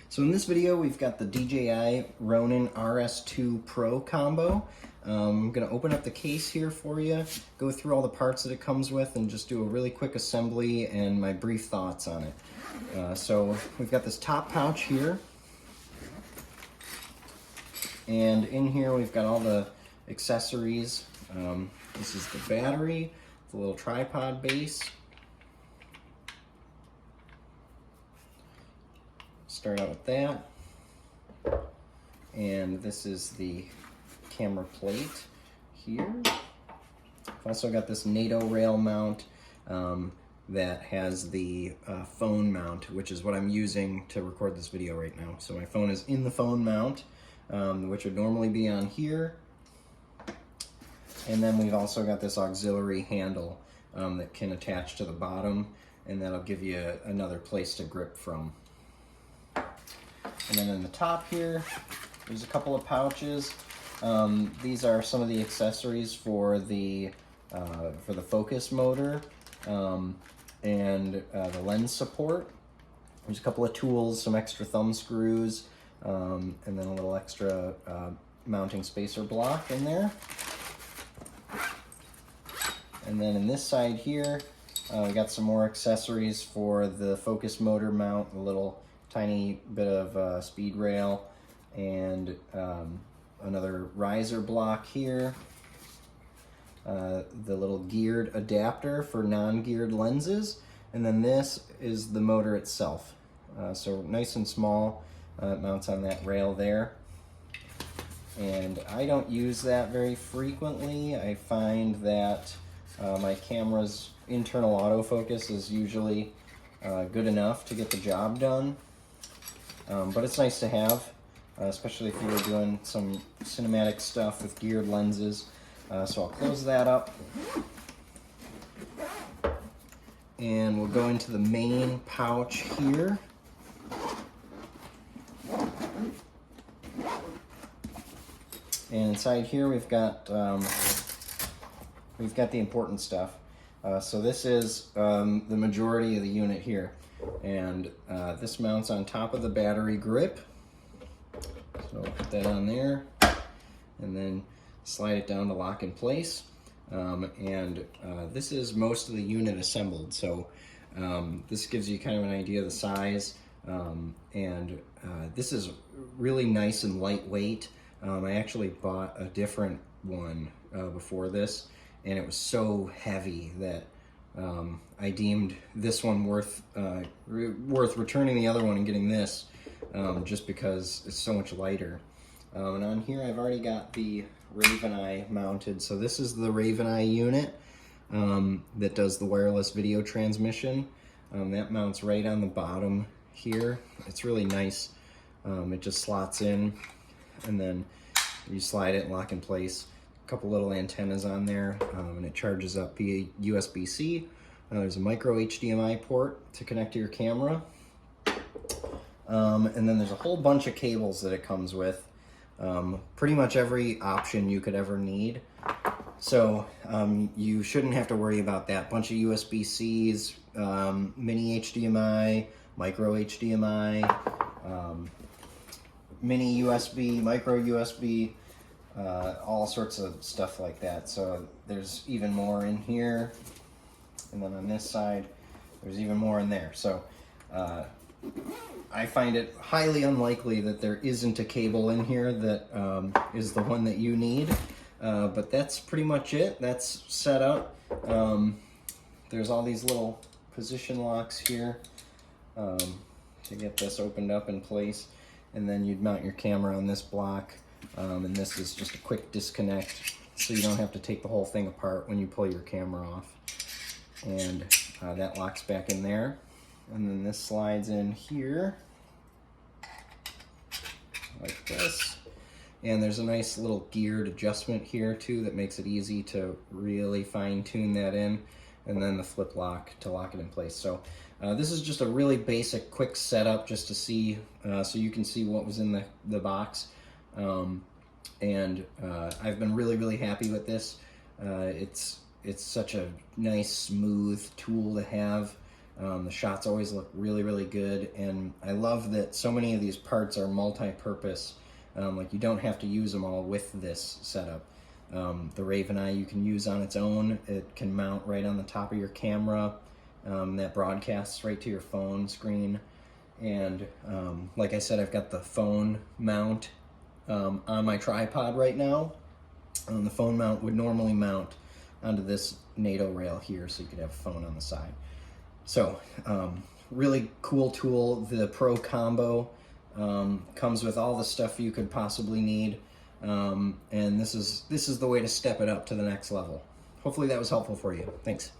So in this video, we've got the DJI Ronin RS2 Pro combo. I'm going to open up the case here for you, go through all the parts that it comes with, and just do a really quick assembly and my brief thoughts on it. So we've got this top pouch here, and in here we've got all the accessories. This is the battery, the little tripod base. Start out with that, and this is the camera plate here. I've also got this NATO rail mount that has the phone mount, which is what I'm using to record this video right now. So my phone is in the phone mount, which would normally be on here. And then we've also got this auxiliary handle that can attach to the bottom, and that'll give you another place to grip from. And then in the top here, there's a couple of pouches. These are some of the accessories for the focus motor and the lens support. There's a couple of tools, some extra thumb screws, and then a little extra mounting spacer block in there. And then in this side here, we got some more accessories for the focus motor mount, a little tiny bit of speed rail, and another riser block here, the little geared adapter for non-geared lenses, and then this is the motor itself. So nice and small, it mounts on that rail there. And I don't use that very frequently. I find that my camera's internal autofocus is usually good enough to get the job done. But it's nice to have, especially if you were doing some cinematic stuff with geared lenses. So I'll close that up. And we'll go into the main pouch here. And inside here we've got the important stuff. So this is the majority of the unit here. And this mounts on top of the battery grip. So I'll put that on there and then slide it down to lock in place. This is most of the unit assembled. So this gives you kind of an idea of the size. This is really nice and lightweight. I actually bought a different one before this, and it was so heavy that I deemed this one worth returning the other one and getting this, just because it's so much lighter. And on here I've already got the Raven Eye mounted. So this is the Raven Eye unit that does the wireless video transmission. That mounts right on the bottom here. It's really nice. It just slots in, and then you slide it and lock in place. A couple little antennas on there, and it charges up via USB-C. There's a micro HDMI port to connect to your camera. And then there's a whole bunch of cables that it comes with. Pretty much every option you could ever need. So you shouldn't have to worry about that. Bunch of USB-Cs, mini HDMI, micro HDMI, mini USB, micro USB, all sorts of stuff like that. So there's even more in here. And then on this side, there's even more in there. So I find it highly unlikely that there isn't a cable in here that is the one that you need. But that's pretty much it. That's set up. There's all these little position locks here to get this opened up in place. And then you'd mount your camera on this block. And this is just a quick disconnect, so you don't have to take the whole thing apart when you pull your camera off. And that locks back in there. And then this slides in here like this. And there's a nice little geared adjustment here too that makes it easy to really fine tune that in. And then the flip lock to lock it in place. So this is just a really basic quick setup just to see, so you can see what was in the box. I've been really happy with this. It's such a nice, smooth tool to have. The shots always look really, really good, and I love that so many of these parts are multi-purpose. Like you don't have to use them all with this setup. The Raven Eye you can use on its own. It can mount right on the top of your camera. That broadcasts right to your phone screen. And like I said, I've got the phone mount on my tripod right now. The phone mount would normally mount onto this NATO rail here, so you could have a phone on the side. So really cool tool. The Pro Combo comes with all the stuff you could possibly need, and this is the way to step it up to the next level. Hopefully that was helpful for you. Thanks.